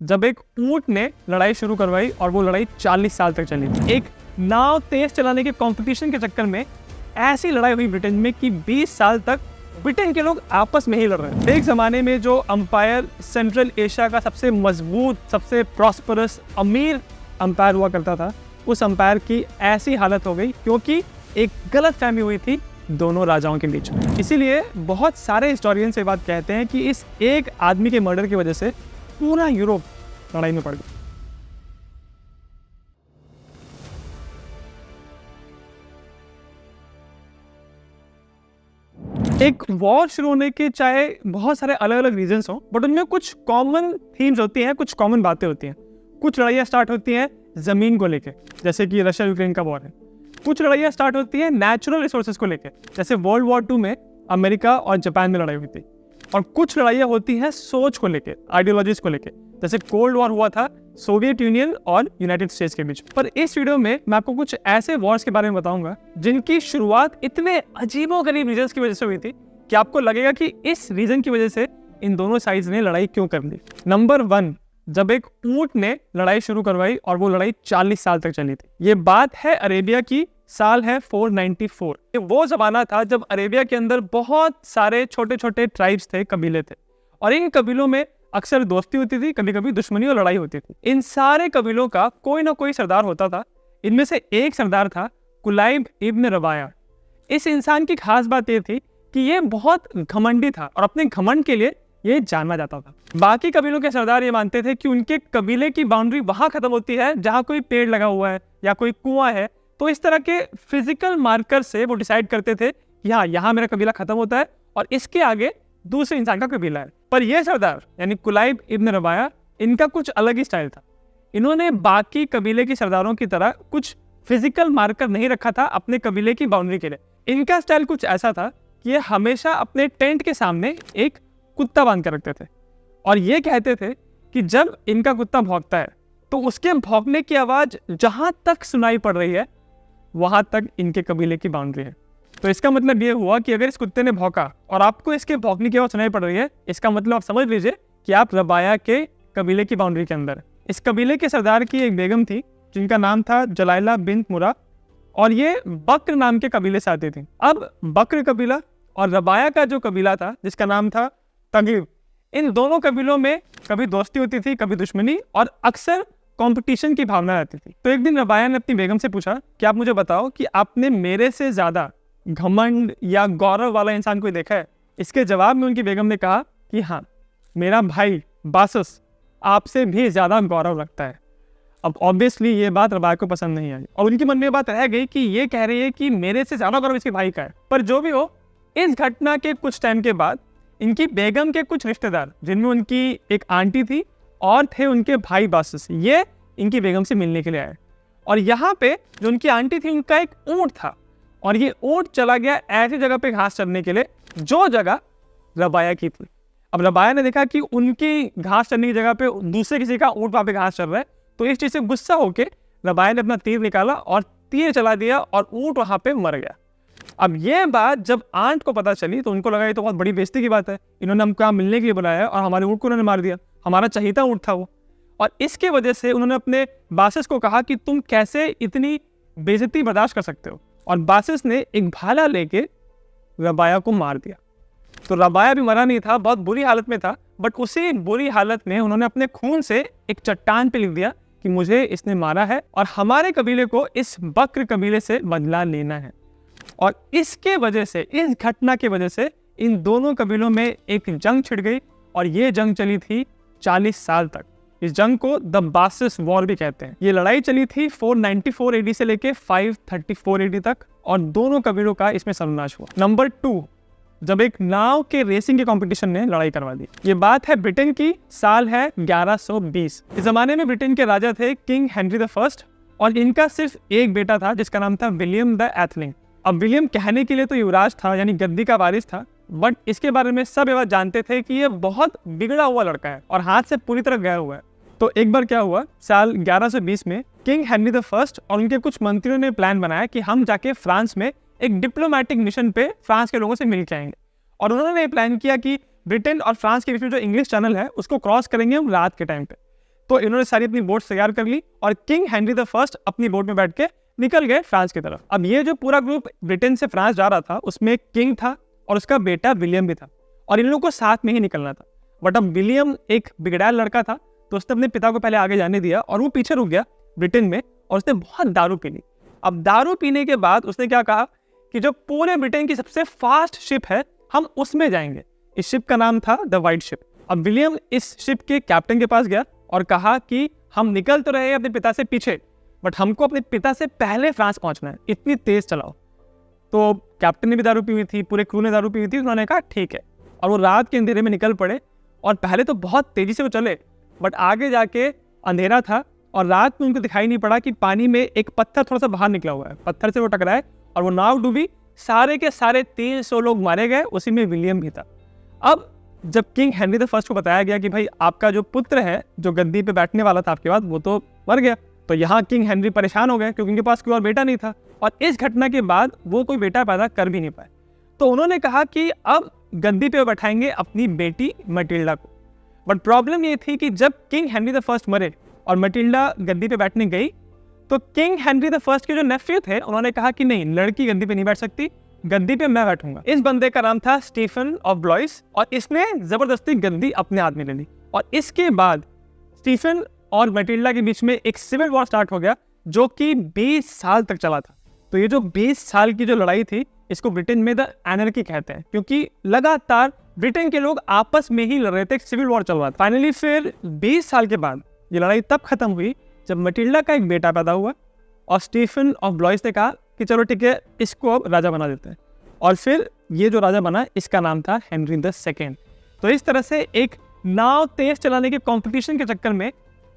जब एक ऊंट ने लड़ाई शुरू करवाई और वो लड़ाई 40 साल तक चली। एक नाव तेज चलाने के कंपटीशन के चक्कर में ऐसी लड़ाई हुई ब्रिटेन में कि 20 साल तक ब्रिटेन के लोग आपस में ही लड़ रहे थे। एक ज़माने में जो अंपायर सेंट्रल एशिया का सबसे मजबूत, सबसे प्रॉस्परस, अमीर अंपायर हुआ करता था, उस अंपायर की ऐसी हालत हो गई क्योंकि एक गलत फहमी हुई थी दोनों राजाओं के बीच में। इसीलिए बहुत सारे हिस्टोरियंस ये बात कहते हैं कि इस एक आदमी के मर्डर की वजह से पूरा यूरोप लड़ाई में पड़ गया। एक वॉर शुरू होने के चाहे बहुत सारे अलग अलग रीजंस हों, बट उनमें कुछ कॉमन थीम्स होती हैं, कुछ कॉमन बातें होती हैं। कुछ लड़ाइयाँ स्टार्ट होती हैं जमीन को लेके, जैसे कि रशिया यूक्रेन का वॉर है। कुछ लड़ाइयाँ स्टार्ट होती हैं नेचुरल रिसोर्सेज को लेके, जैसे वर्ल्ड वॉर 2 में अमेरिका और जापान में लड़ाई हुई थी। और कुछ लड़ाइयाँ होती हैं सोच को लेके, आइडियोलॉजीज को लेके, जैसे कोल्ड वॉर हुआ था सोवियत यूनियन और यूनाइटेड स्टेट्स के बीच। पर इस वीडियो में मैं आपको कुछ ऐसे वॉर्स के बारे में बताऊंगा जिनकी शुरुआत इतने अजीबोगरीब रीजन्स की वजह से हुई थी कि आपको लगेगा कि इस रीजन की वजह से इन दोनों साइड्स ने लड़ाई क्यों कर ली। नंबर 1, जब एक ऊंट ने लड़ाई शुरू करवाई और वो लड़ाई 40 साल तक चली थी। ये बात है अरेबिया की, साल है 494। ये वो जमाना था जब अरेबिया के अंदर बहुत सारे छोटे छोटे ट्राइब्स थे, कबीले थे, और इन कबीलों में अक्सर दोस्ती होती थी, कभी कभी दुश्मनी और लड़ाई होती थी। इन सारे कबीलों का कोई ना कोई सरदार होता था। इनमें से एक सरदार था कुलाइब इब्न रबाया। इस इंसान की खास बात यह थी कि ये बहुत घमंडी था और अपने घमंड के लिए ये जाना जाता था। बाकी कबीलों के सरदार ये मानते थे कि उनके कबीले की बाउंड्री वहां खत्म होती है जहां कोई पेड़ लगा हुआ है या कोई कुआं है। तो इस तरह के फिजिकल मार्कर से वो डिसाइड करते थे कि हाँ, यहाँ मेरा कबीला खत्म होता है और इसके आगे दूसरे इंसान का कबीला है। पर यह सरदार यानी कुलाइब इब्न रबाया, इनका कुछ अलग ही स्टाइल था। इन्होंने बाकी कबीले के सरदारों की तरह कुछ फिजिकल मार्कर नहीं रखा था अपने कबीले की बाउंड्री के लिए। इनका स्टाइल कुछ ऐसा था कि ये हमेशा अपने टेंट के सामने एक कुत्ता बांध कर रखते थे और ये कहते थे कि जब इनका कुत्ता भौंकता है तो उसके भौंकने की आवाज जहां तक सुनाई पड़ रही है वहां तक इनके कबीले की बाउंड्री है। तो इसका मतलब ये हुआ कि अगर इस कुत्ते ने भौंका और आपको इसके भौंकने की आवाज सुनाई पड़ रही है, इसका मतलब आप समझ लीजिए कि आप रबाया के कबीले की बाउंड्री के अंदर। इस कबीले के सरदार की एक बेगम थी जिनका नाम था जलाइला बिन्त मुरा, और ये बक्र नाम के कबीले से आती थी। अब बक्र कबीला और रबाया का जो कबीला था जिसका नाम था तगलिब, इन दोनों कबीलों में कभी दोस्ती होती थी, कभी दुश्मनी, और अक्सर कंपटीशन की भावना रहती थी। तो एक दिन रबाया ने अपनी बेगम से पूछा कि आप मुझे बताओ कि आपने मेरे से ज्यादा घमंड या गौरव वाला इंसान कोई देखा है। इसके जवाब में उनकी बेगम ने कहा कि हाँ, मेरा भाई बासस आपसे भी ज्यादा गौरव रखता है। अब ऑब्वियसली ये बात रबाया को पसंद नहीं आई और उनके मन में ये बात रह गई कि ये कह रही है कि मेरे से ज्यादा गौरव इसके भाई का है। पर जो भी हो, इस घटना के कुछ टाइम के बाद इनकी बेगम के कुछ रिश्तेदार, जिनमें उनकी एक आंटी थी और थे उनके भाई बासस, ये इनकी बेगम से मिलने के लिए आए। और यहाँ पे जो उनकी आंटी थी, उनका एक ऊंट था और ये ऊंट चला गया ऐसी जगह पे घास चरने के लिए जो जगह रबाया की थी। अब रबाया ने देखा कि उनकी घास चरने की जगह पे दूसरे किसी का ऊंट वहाँ पे घास चर रहा है, तो इस चीज से गुस्सा होकर रबाया ने अपना तीर निकाला और तीर चला दिया और ऊंट वहाँ पे मर गया। अब ये बात जब आंट को पता चली तो उनको लगा ये तो बहुत बड़ी बेइज्जती की बात है, इन्होंने हमको यहाँ मिलने के लिए बुलाया और हमारे ऊंट को उन्होंने मार दिया, हमारा चहीता ऊंट था वो। और इसके वजह से उन्होंने अपने बासिस को कहा कि तुम कैसे इतनी बेइज्जती बर्दाश्त कर सकते हो, और बासिस ने एक भाला लेके रबाया को मार दिया। तो रबाया भी मरा नहीं था, बहुत बुरी हालत में था, बट उसी बुरी हालत में उन्होंने अपने खून से एक चट्टान पे लिख दिया कि मुझे इसने मारा है और हमारे कबीले को इस बक्र कबीले से बदला लेना है। और इसके वजह से, इस घटना की वजह से इन दोनों कबीलों में एक जंग छिड़ गई और ये जंग चली थी 40 साल तक। इस जंग को द बासिस वॉर भी कहते हैं। ये लड़ाई चली थी 494 AD से लेके 534 AD तक और दोनों कबीलों का इसमें सर्वनाश हुआ। नंबर 2, जब एक नाव के रेसिंग के कंपटीशन ने लड़ाई करवा दी। ये बात है ब्रिटेन की, साल है 1120। इस जमाने में ब्रिटेन के राजा थे किंग हेनरी द फर्स्ट और इनका सिर्फ एक बेटा था जिसका नाम था विलियम द एथलिंग। अब विलियम कहने के लिए तो युवराज था, यानी गद्दी का वारिस था, बट इसके बारे में सब ये बात जानते थे कि ये बहुत बिगड़ा हुआ लड़का है और हाथ से पूरी तरह गया हुआ है। तो एक बार क्या हुआ, साल 1120 में किंग हेनरी द फर्स्ट और उनके कुछ मंत्रियों ने प्लान बनाया कि हम जाके फ्रांस में एक डिप्लोमेटिक मिशन पे फ्रांस के लोगों से मिल के आएंगे। और उन्होंने प्लान किया कि ब्रिटेन और फ्रांस के बीच में जो इंग्लिश चैनल है उसको क्रॉस करेंगे हम रात के टाइम पे, तो इन्होंने सारी अपनी बोट्स तैयार कर ली और किंग हेनरी द फर्स्ट अपनी बोट में बैठ के निकल गए फ्रांस की तरफ। अब ये जो पूरा ग्रुप ब्रिटेन से फ्रांस जा रहा था उसमें एक किंग था और उसका बेटा विलियम भी था और इन लोगों को साथ में ही निकलना था। बट अब विलियम एक बिगड़ैल लड़का था तो उसने अपने पिता को पहले आगे जाने दिया और वो पीछे रुक गया ब्रिटेन में और उसने बहुत दारू पी ली। अब दारू पीने के बाद उसने क्या कहा कि जो पूरे ब्रिटेन की सबसे फास्ट शिप है हम उसमें जाएंगे। इस शिप का नाम था द वाइट शिप। अब विलियम इस शिप के कैप्टन के पास गया और कहा कि हम निकल तो रहे हैं अपने पिता से पीछे बट हमको अपने पिता से पहले फ्रांस पहुंचना है, इतनी तेज चलाओ। तो कैप्टन ने भी दारू पी हुई थी, पूरे क्रू ने दारू पी हुई थी। उन्होंने कहा ठीक है और वो रात के अंधेरे में निकल पड़े और पहले तो बहुत तेजी से वो चले बट आगे जाके अंधेरा था और रात में उनको दिखाई नहीं पड़ा कि पानी में एक पत्थर थोड़ा सा बाहर निकला हुआ है। पत्थर से वो टकराए और वो नाव डूबी। सारे के सारे 300 लोग मारे गए, उसी में विलियम भी था। अब जब किंग हेनरी द फर्स्ट को बताया गया कि भाई आपका जो पुत्र है जो गद्दी पे बैठने वाला था आपके बाद वो तो मर गया, तो यहाँ किंग हेनरी परेशान हो गए क्योंकि उनके पास कोई और बेटा नहीं था और इस घटना के बाद वो कोई बेटा पैदा कर भी नहीं पाए। तो उन्होंने कहा कि अब गद्दी पे बैठाएंगे अपनी बेटी मटिल्डा को। बट प्रॉब्लम ये थी कि जब किंग हेनरी द फर्स्ट मरे और मटिल्डा गद्दी पे बैठने गई तो किंग हेनरी द फर्स्ट के जो नेफ्यू थे उन्होंने कहा कि नहीं, लड़की गद्दी पे नहीं बैठ सकती, गद्दी पे मैं बैठूंगा। इस बंदे का नाम था स्टीफन ऑफ ब्लॉइस और इसने जबरदस्ती गद्दी अपने हाथ में ले ली और इसके बाद स्टीफन और मटिल्डा के बीच में एक सिविल वॉर स्टार्ट हो गया जो कि 20 साल तक चला था। तो ये जो 20 साल की जो लड़ाई थी इसको ब्रिटेन में द एनर्की कहते हैं क्योंकि लगातार ब्रिटेन के लोग आपस में ही लड़ रहे थे, सिविल वॉर चल रहा था। फाइनली फिर 20 साल के बाद ये लड़ाई तब खत्म हुई जब मटिल्डा का एक बेटा पैदा हुआ और स्टीफन ऑफ ब्लॉइस ने कहा कि चलो ठीक है इसको अब राजा बना देते हैं और फिर ये जो राजा बना इसका नाम था हेनरी द सेकेंड। तो इस तरह से एक नाव तेज चलाने के कंपटीशन के चक्कर में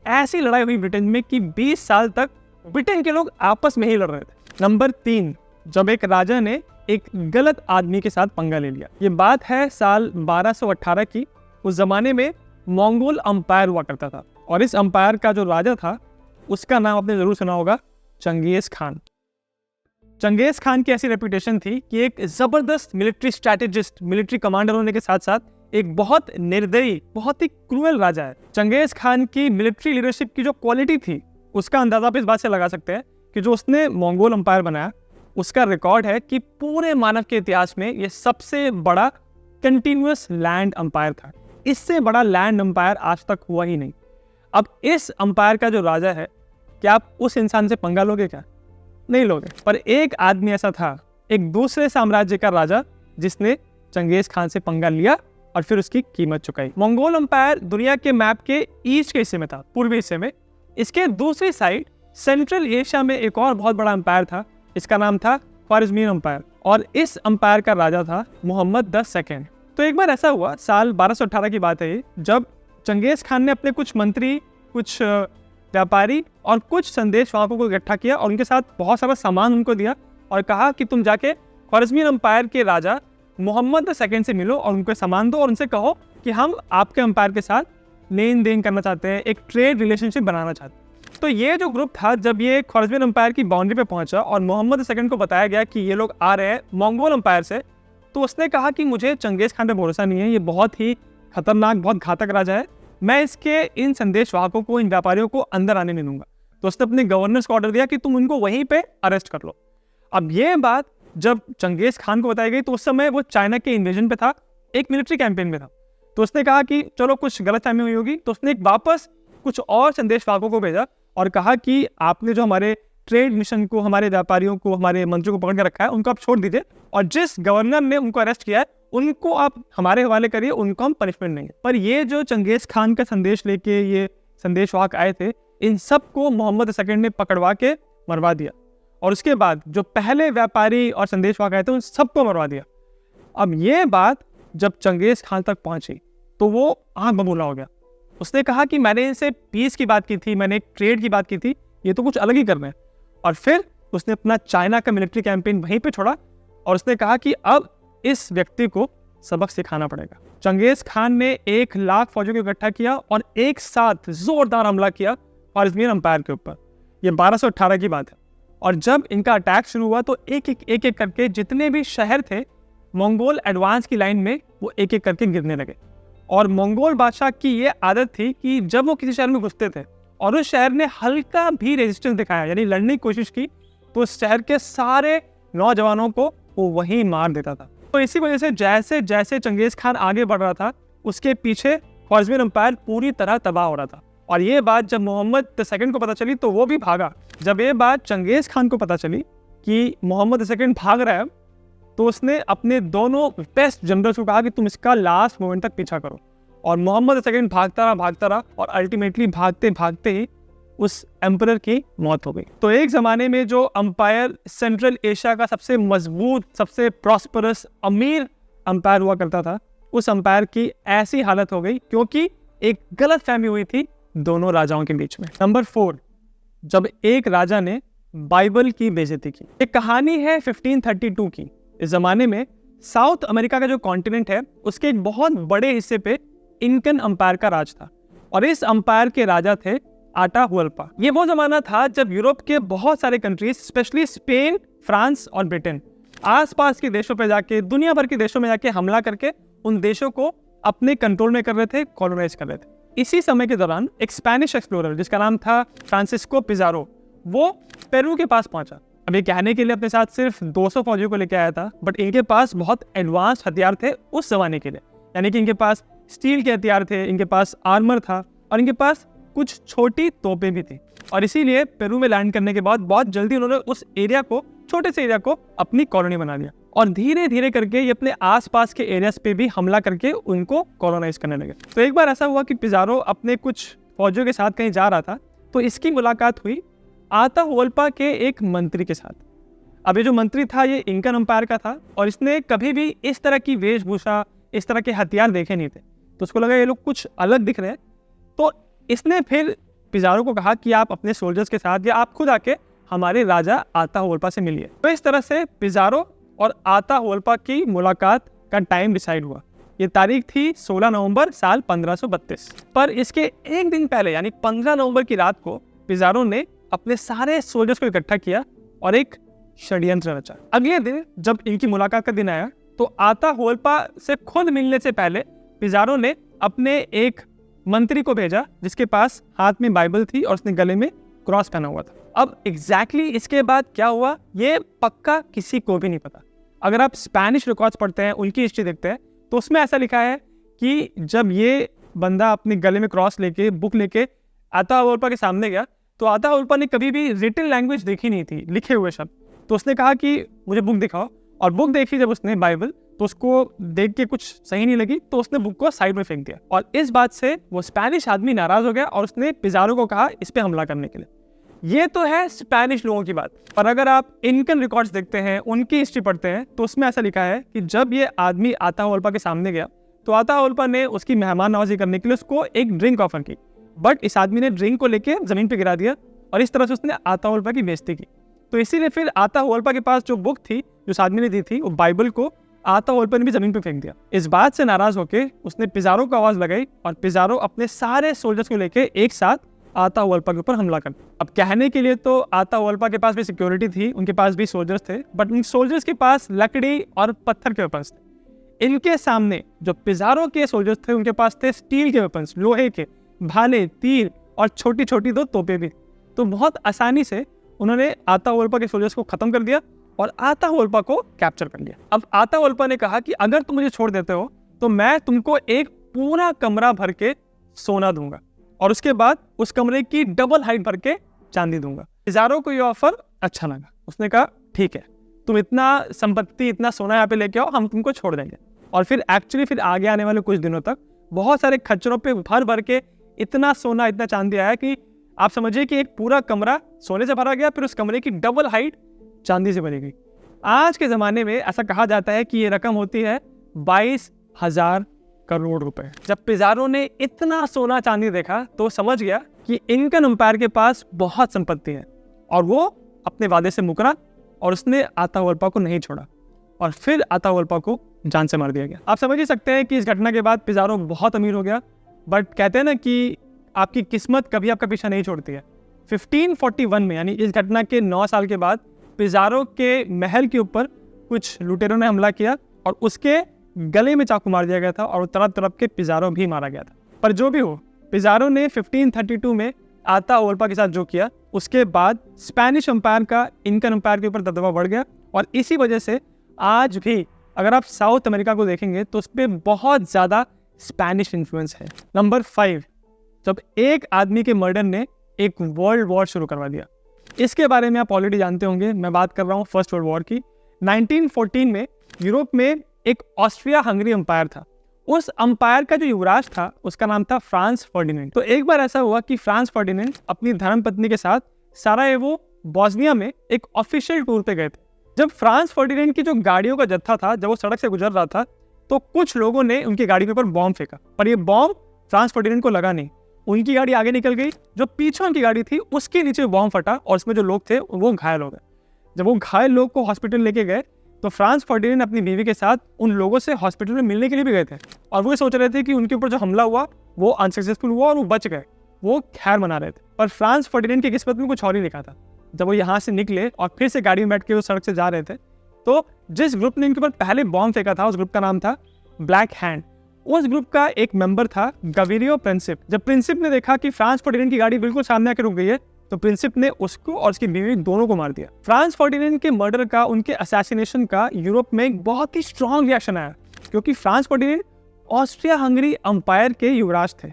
ऐसी लड़ाई हुई ब्रिटेन में कि 20 साल तक ब्रिटेन के लोग आपस में ही लड़ रहे थे। नंबर 3, जब एक राजा ने एक गलत आदमी के साथ पंगा ले लिया। ये बात है साल 1218 की। उस जमाने में मंगोल अंपायर हुआ करता था और इस अंपायर का जो राजा था उसका नाम आपने जरूर सुना होगा, चंगेज खान। चंगेज खान की ऐसी रेपुटेशन थी कि एक जबरदस्त मिलिट्री स्ट्रैटेजिस्ट, मिलिट्री कमांडर होने के साथ साथ एक बहुत निर्दयी, बहुत ही क्रूएल राजा है। चंगेज खान की मिलिट्री लीडरशिप की जो क्वालिटी थी उसका अंदाजा आप इस बात से लगा सकते हैं कि जो उसने मंगोल अंपायर बनाया उसका रिकॉर्ड है कि पूरे मानव के इतिहास में ये सबसे बड़ा कंटिन्यूअस लैंड अंपायर था। इससे बड़ा लैंड अंपायर आज तक हुआ ही नहीं। अब इस अंपायर का जो राजा है, क्या आप उस इंसान से पंगा लोगे? क्या नहीं लोगे। पर एक आदमी ऐसा था, एक दूसरे साम्राज्य का राजा, जिसने चंगेज खान से पंगा लिया और फिर उसकी कीमत चुकाई। मंगोल अंपायर दुनिया के मैप के ईस्ट के हिस्से में था, पूर्वी हिस्से में। इसके दूसरी साइड सेंट्रल एशिया में एक और बहुत बड़ा अंपायर था, इसका नाम था ख्वारिज़मियन अंपायर और इस अंपायर का राजा था मोहम्मद द सेकेंड। तो एक बार ऐसा हुआ, साल 1218 की बात है ये, जब चंगेज खान ने अपने कुछ मंत्री, कुछ व्यापारी और कुछ संदेशवाहकों को इकट्ठा किया और उनके साथ बहुत सारा सामान उनको दिया और कहा कि तुम जाके ख्वारिज़मियन अंपायर के राजा मोहम्मद द सेकेंड से मिलो और उनको सामान दो और उनसे कहो कि हम आपके अंपायर के साथ लेन देन करना चाहते हैं, एक ट्रेड रिलेशनशिप बनाना चाहते हैं। तो ये जो ग्रुप था, जब ये ख्वारिज़मियन अंपायर की बाउंड्री पे पहुंचा और मोहम्मद द सेकेंड को बताया गया कि ये लोग आ रहे हैं मंगोल अंपायर से, तो उसने कहा कि मुझे चंगेज खान पे भरोसा नहीं है, ये बहुत ही खतरनाक, बहुत घातक राजा है, मैं इसके इन संदेशवाहकों को, इन व्यापारियों को अंदर आने नहीं दूंगा। तो उसने अपने गवर्नर्स को ऑर्डर दिया कि तुम उनको वहीं पे अरेस्ट कर लो। अब ये बात जब चंगेज खान को बताई गई तो उस समय वो चाइना के इन्वेजन पे था, एक मिलिट्री कैंपेन में था। तो उसने कहा कि चलो कुछ गलतफहमी हुई होगी, तो उसने वापस कुछ और संदेशवाहकों को भेजा और कहा कि आपने जो हमारे ट्रेड मिशन को, हमारे व्यापारियों को, हमारे मंत्रियों को पकड़ के रखा है, उनको आप छोड़ दीजिए और जिस गवर्नर ने उनको अरेस्ट किया है उनको आप हमारे हवाले करिए, उनको हम पनिशमेंट देंगे। पर ये जो चंगेज खान का संदेश लेके ये संदेशवाहक आए थे, इन सबको मोहम्मद सेकंड ने पकड़वा के मरवा दिया और उसके बाद जो पहले व्यापारी और संदेशवाहक आए थे उन सबको मरवा दिया। अब ये बात जब चंगेज खान तक पहुंची तो वो आंख बबूला हो गया। उसने कहा कि मैंने इनसे पीस की बात की थी, मैंने एक ट्रेड की बात की थी, ये तो कुछ अलग ही कर रहे हैं। और फिर उसने अपना चाइना का मिलिट्री कैंपेन वहीं पे छोड़ा और उसने कहा कि अब इस व्यक्ति को सबक सिखाना पड़ेगा। चंगेज खान ने 1 लाख फौजियों को इकट्ठा किया और एक साथ जोरदार हमला किया ख्वारिज़मियन अंपायर के ऊपर। ये 1218 की बात है। और जब इनका अटैक शुरू हुआ तो एक एक करके जितने भी शहर थे मंगोल एडवांस की लाइन में, वो एक एक करके गिरने लगे और मंगोल बादशाह की ये आदत थी कि जब वो किसी शहर में घुसते थे और उस शहर ने हल्का भी रेजिस्टेंस दिखाया, यानी लड़ने की कोशिश की, तो उस शहर के सारे नौजवानों को वो वहीं मार देता था। तो इसी वजह से जैसे जैसे चंगेज खान आगे बढ़ रहा था, उसके पीछे ख्वारिज़मी एम्पायर पूरी तरह तबाह हो रहा था। और ये बात जब मोहम्मद II को पता चली तो वो भी भागा। जब ये बात चंगेज खान को पता चली कि मोहम्मद II भाग रहा है, तो उसने अपने दोनों बेस्ट जनरल्स को कहा कि तुम इसका लास्ट मोमेंट तक पीछा करो। और मोहम्मद II भागता रहा और अल्टीमेटली भागते भागते ही उस एम्परर की मौत हो गई। तो एक ज़माने में जो अंपायर सेंट्रल एशिया का सबसे मजबूत, सबसे प्रॉस्परस, अमीर अंपायर हुआ करता था, उस अंपायर की ऐसी हालत हो गई क्योंकि एक गलत फहमी हुई थी दोनों राजाओं के बीच में। नंबर 4, जब एक राजा ने बाइबल की बेइज्जती की। एक कहानी है 1532 की। इस ज़माने में साउथ अमेरिका का जो कॉन्टिनेंट है, उसके एक बहुत बड़े हिस्से पे इनकन अंपायर का राज था और इस अंपायर के राजा थे आटाहुअल्पा। ये वो जमाना था जब यूरोप के बहुत सारे कंट्रीज, स्पेशली स्पेन, फ्रांस और ब्रिटेन, आसपास के देशों पे जाके, दुनिया भर के देशों में जाके हमला करके उन देशों को अपने कंट्रोल में कर रहे थे, कॉलोनाइज कर रहे थे। इसी समय के दौरान एक स्पेनिश एक्सप्लोरर जिसका नाम था फ्रांसिस्को पिज़ारो, वो पेरू के पास पहुंचा। अब ये कहने के लिए अपने साथ सिर्फ 200 फौजियों को लेकर आया था, बट इनके पास बहुत एडवांस हथियार थे उस जमाने के लिए। यानी कि इनके पास स्टील के हथियार थे, इनके पास आर्मर था और इनके पास कुछ छोटी तोपें भी थी। और इसीलिए पेरू में लैंड करने के बाद बहुत जल्दी उन्होंने उस एरिया को, छोटे से एरिया को, अपनी कॉलोनी बना लिया और धीरे धीरे करके ये अपने आसपास के एरियाज पे भी हमला करके उनको कॉलोनाइज करने लगे। तो एक बार ऐसा हुआ कि पिज़ारो अपने कुछ फौजियों के साथ कहीं जा रहा था, तो इसकी मुलाकात हुई आताहुअल्पा के एक मंत्री के साथ। अब ये जो मंत्री था ये इनकन अंपायर का था और इसने कभी भी इस तरह की वेशभूषा, इस तरह के हथियार देखे नहीं थे, तो उसको लगा ये लोग कुछ अलग दिख रहे हैं। तो इसने फिर पिज़ारो को कहा कि आप अपने सोल्जर्स के साथ या आप खुद आके हमारे राजा आताहुअल्पा से मिलिए। तो इस तरह से पिज़ारो और आताहुअल्पा की मुलाकात का टाइम डिसाइड हुआ। ये तारीख थी 16 नवंबर साल 1532। पर इसके एक दिन पहले यानी 15 नवंबर की रात को पिज़ारो ने अपने सारे सोल्जर्स को इकट्ठा किया और एक षड्यंत्र रचा। अगले दिन जब इनकी मुलाकात का दिन आया तो आताहुअल्पा से खुद मिलने से पहले पिज़ारो ने अपने एक मंत्री को भेजा जिसके पास हाथ में बाइबल थी और उसने गले में क्रॉस पहना हुआ था। अब एग्जैक्टली इसके बाद क्या हुआ ये पक्का किसी को भी नहीं पता। अगर आप स्पेनिश रिकॉर्ड्स पढ़ते हैं, उनकी हिस्ट्री देखते हैं, तो उसमें ऐसा लिखा है कि जब ये बंदा अपने गले में क्रॉस लेके, बुक लेके आताहुअल्पा के सामने गया, तो आताहुअल्पा ने कभी भी रिटन लैंग्वेज देखी नहीं थी, लिखे हुए शब्द। तो उसने कहा कि मुझे बुक दिखाओ, और बुक देखी जब उसने बाइबल, तो उसको देख के कुछ सही नहीं लगी, तो उसने बुक को साइड में फेंक दिया। और इस बात से वो स्पेनिश आदमी नाराज हो गया और उसने पिज़ारो को कहा इस पे हमला करने के लिए। ये तो है स्पेनिश लोगों की बात, पर अगर आप इनकन रिकॉर्ड्स देखते हैं, उनकी हिस्ट्री पढ़ते हैं, तो उसमें ऐसा लिखा है कि जब ये आदमी आताहुअल्पा के सामने गया तो आताहुअल्पा ने उसकी मेहमान नवाजी करने के लिए उसको एक ड्रिंक ऑफर की, बट इस आदमी ने ड्रिंक को लेके जमीन पे गिरा दिया और इस तरह से उसने आताहुअल्पा की बेइज्जती की। तो इसीलिए फिर आताहुअल्पा के पास जो बुक थी, जो उस आदमी ने दी थी, वो बाइबल को आताहुअल्पा ने भी जमीन पे फेंक दिया। इस बात से नाराज होके उसने पिज़ारो को आवाज लगाई और पिज़ारो अपने सारे सोल्जर्स को लेके एक साथ आताहुअल्पा के ऊपर हमला कर। अब कहने के लिए तो आताहुअल्पा के पास भी सिक्योरिटी थी, उनके पास भी सोल्जर्स थे, बट उन सोल्जर्स के पास लकड़ी और पत्थर के वेपन्स थे। इनके सामने जो पिज़ारो के सोल्जर्स थे उनके पास थे स्टील के वेपन्स, लोहे के भाले, तीर और छोटी छोटी 2 तोपें भी। तो बहुत आसानी से उन्होंने आताहुअल्पा के सोल्जर्स को खत्म कर दिया और आताहुअल्पा को कैप्चर कर लिया। अब आताहुअल्पा ने कहा कि अगर तुम मुझे छोड़ देते हो तो मैं तुमको एक पूरा कमरा भर के सोना दूंगा और उसके बाद उस कमरे की डबल हाइट भर के चांदी दूंगा। पिज़ारो को ये ऑफर अच्छा लगा, उसने कहा ठीक है, तुम इतना संपत्ति, इतना सोना यहाँ पे लेके आओ, हम तुमको छोड़ देंगे। और फिर एक्चुअली फिर आगे आने वाले कुछ दिनों तक बहुत सारे खच्चरों पे भर भर के इतना सोना, इतना चांदी आया कि आप समझिए कि एक पूरा कमरा सोने से भरा गया, फिर उस कमरे की डबल हाइट चांदी से बनी गई। आज के ज़माने में ऐसा कहा जाता है कि ये रकम होती है 22,000 करोड़ रुपए। जब पिज़ारो ने इतना सोना चांदी देखा तो समझ गया कि इनकन एम्पायर के पास बहुत संपत्ति है और वो अपने वादे से मुकरा और उसने आताहुअल्पा को नहीं छोड़ा और फिर आताहुअल्पा को जान से मार दिया गया। आप समझ ही सकते हैं कि इस घटना के बाद पिज़ारो बहुत अमीर हो गया, बट कहते हैं ना कि आपकी किस्मत कभी आपका पीछा नहीं छोड़ती है। 1541 में यानी इस घटना के 9 साल के बाद पिज़ारो के महल के ऊपर कुछ लुटेरों ने हमला किया और उसके गले में चाकू मार दिया गया था और तरफ तरफ के पिज़ारो भी मारा गया था। पर जो भी हो, पिज़ारो ने 1532 में आताओल्पा के साथ जो किया, उसके बाद स्पेनिश एम्पायर का इंकन एम्पायर के ऊपर दबदबा बढ़ गया। और इसी वजह से आज भी अगर आप साउथ अमेरिका को देखेंगे तो उस पर बहुत ज़्यादा स्पेनिश इन्फ्लुएंस है। नंबर 5, जब एक आदमी के मर्डर ने एक वर्ल्ड वॉर शुरू करवा दिया। इसके बारे में आप ऑलरेडी जानते होंगे, मैं बात कर रहा हूँ फर्स्ट वर्ल्ड वॉर की। 1914 में यूरोप में एक ऑस्ट्रिया हंगरी एम्पायर था। उस एम्पायर का जो युवराज था उसका नाम था फ्रांस फर्डिनेंड। तो एक बार ऐसा हुआ कि फ्रांस फर्डिनेंड अपनी धर्मपत्नी के साथ सारायेवो बॉस्निया में एक ऑफिशियल टूर पे गए थे। जब फ्रांस फर्डिनेंड की जो गाड़ियों का जत्था था, जब वो सड़क से गुजर रहा था, तो कुछ लोगों ने उनकी गाड़ी के ऊपर बॉम्ब फेंका, पर ये बॉम्ब फ्रांस फर्डिनेंड को लगा नहीं। उनकी गाड़ी आगे निकल गई, जो पीछे उनकी गाड़ी थी उसके नीचे बॉम्ब फटा और उसमें जो लोग थे वो घायल हो गए। जब वो घायल लोग को हॉस्पिटल लेके गए तो फ्रांस फर्डिनेंड अपनी बीवी के साथ उन लोगों से हॉस्पिटल में मिलने के लिए भी गए थे और वो सोच रहे थे कि उनके ऊपर जो हमला हुआ वो अनसक्सेसफुल हुआ और वो बच गए, वो खैर मना रहे थे। पर फ्रांस फर्डिनेंड की किस्मत में कुछ और ही लिखा था। जब वो यहाँ से निकले और फिर से गाड़ी में बैठ के वो सड़क से जा रहे थे, तो जिस ग्रुप ने इनके ऊपर पहले बॉम्ब फेंका था उस ग्रुप का नाम था ब्लैक हैंड। उस ग्रुप का एक मेंबर था गवीरियो प्रिंसिप। जब प्रिंसिप ने देखा कि फ्रांस फर्डिनेंड की गाड़ी बिल्कुल सामने आकर रुक गई है, तो प्रिंसिप ने उसको और उसकी बीवी दोनों को मार दिया। फ्रांस फर्डिनेंड के मर्डर का, उनके असैसिनेशन का यूरोप में एक बहुत ही स्ट्रॉन्ग रिएक्शन आया, क्योंकि Franz Ferdinand Austria Hungary empire के युवराज थे।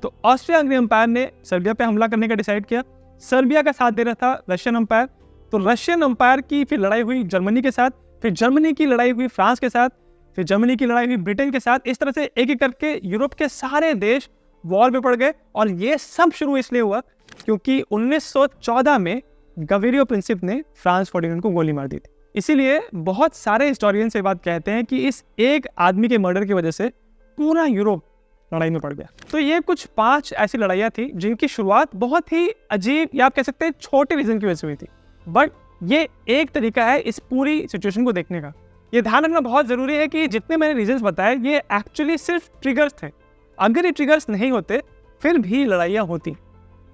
तो ऑस्ट्रिया हंगरी एम्पायर ने सर्बिया पे हमला करने का डिसाइड किया। सर्बिया का साथ दे रहा था रशियन एम्पायर। तो रशियन एम्पायर की फिर लड़ाई हुई जर्मनी के साथ, फिर जर्मनी की लड़ाई हुई फ्रांस के साथ, फिर जर्मनी की लड़ाई हुई ब्रिटेन के साथ। इस तरह से एक एक करके यूरोप के सारे देश वॉर पे पड़ गए। और ये सब शुरू इसलिए हुआ क्योंकि 1914 में गवीरियो प्रिंसिप ने फ्रांस फर्डिनेंड को गोली मार दी थी। इसीलिए बहुत सारे हिस्टोरियंस ये बात कहते हैं कि इस एक आदमी के मर्डर की वजह से पूरा यूरोप लड़ाई में पड़ गया। तो ये कुछ 5 ऐसी लड़ाइयाँ थी जिनकी शुरुआत बहुत ही अजीब या आप कह सकते हैं छोटे रीजन की वजह से हुई थी, बट ये एक तरीका है इस पूरी सिचुएशन को देखने का। ये ध्यान रखना बहुत जरूरी है कि जितने मैंने रीजंस बताए ये एक्चुअली सिर्फ ट्रिगर्स थे। अगर ये ट्रिगर्स नहीं होते फिर भी लड़ाइयाँ होती।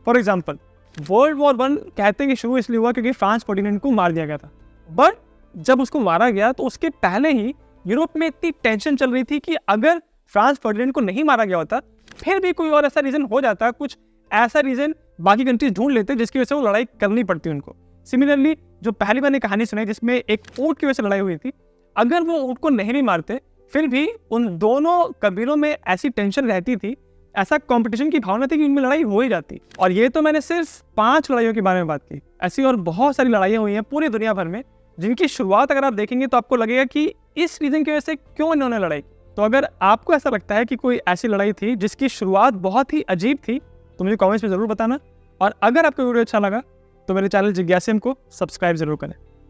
फॉर एग्जाम्पल, वर्ल्ड वॉर 1 कहते हैं कि शुरू इसलिए हुआ क्योंकि फ्रांस फर्डिनेंड को मार दिया गया था, बट जब उसको मारा गया तो उसके पहले ही यूरोप में इतनी टेंशन चल रही थी कि अगर फ्रांस फर्डिनेंड को नहीं मारा गया होता फिर भी कोई और ऐसा रीजन हो जाता, कुछ ऐसा रीजन बाकी कंट्रीज ढूंढ लेते जिसकी वजह से वो लड़ाई करनी पड़ती उनको। सिमिलरली जो पहली मैंने कहानी सुनाई जिसमें एक ऊंट की वजह से लड़ाई हुई थी, अगर वो ऊंट को नहीं भी मारते फिर भी उन दोनों कबीलों में ऐसी टेंशन रहती थी, ऐसा कंपटीशन की भावना थी कि उनमें लड़ाई हो ही जाती। और ये तो मैंने सिर्फ 5 लड़ाइयों के बारे में बात की। ऐसी और बहुत सारी लड़ाइयाँ हुई हैं पूरी दुनिया भर में जिनकी शुरुआत अगर आप देखेंगे तो आपको लगेगा कि इस रीजन की वजह से क्यों इन्होंने लड़ाई। तो अगर आपको ऐसा लगता है कि कोई ऐसी लड़ाई थी जिसकी शुरुआत बहुत ही अजीब थी तो मुझे कमेंट्स में ज़रूर बताना। और अगर आपको वीडियो अच्छा लगा तो मेरे चैनल जिज्ञासिम को सब्सक्राइब जरूर करें।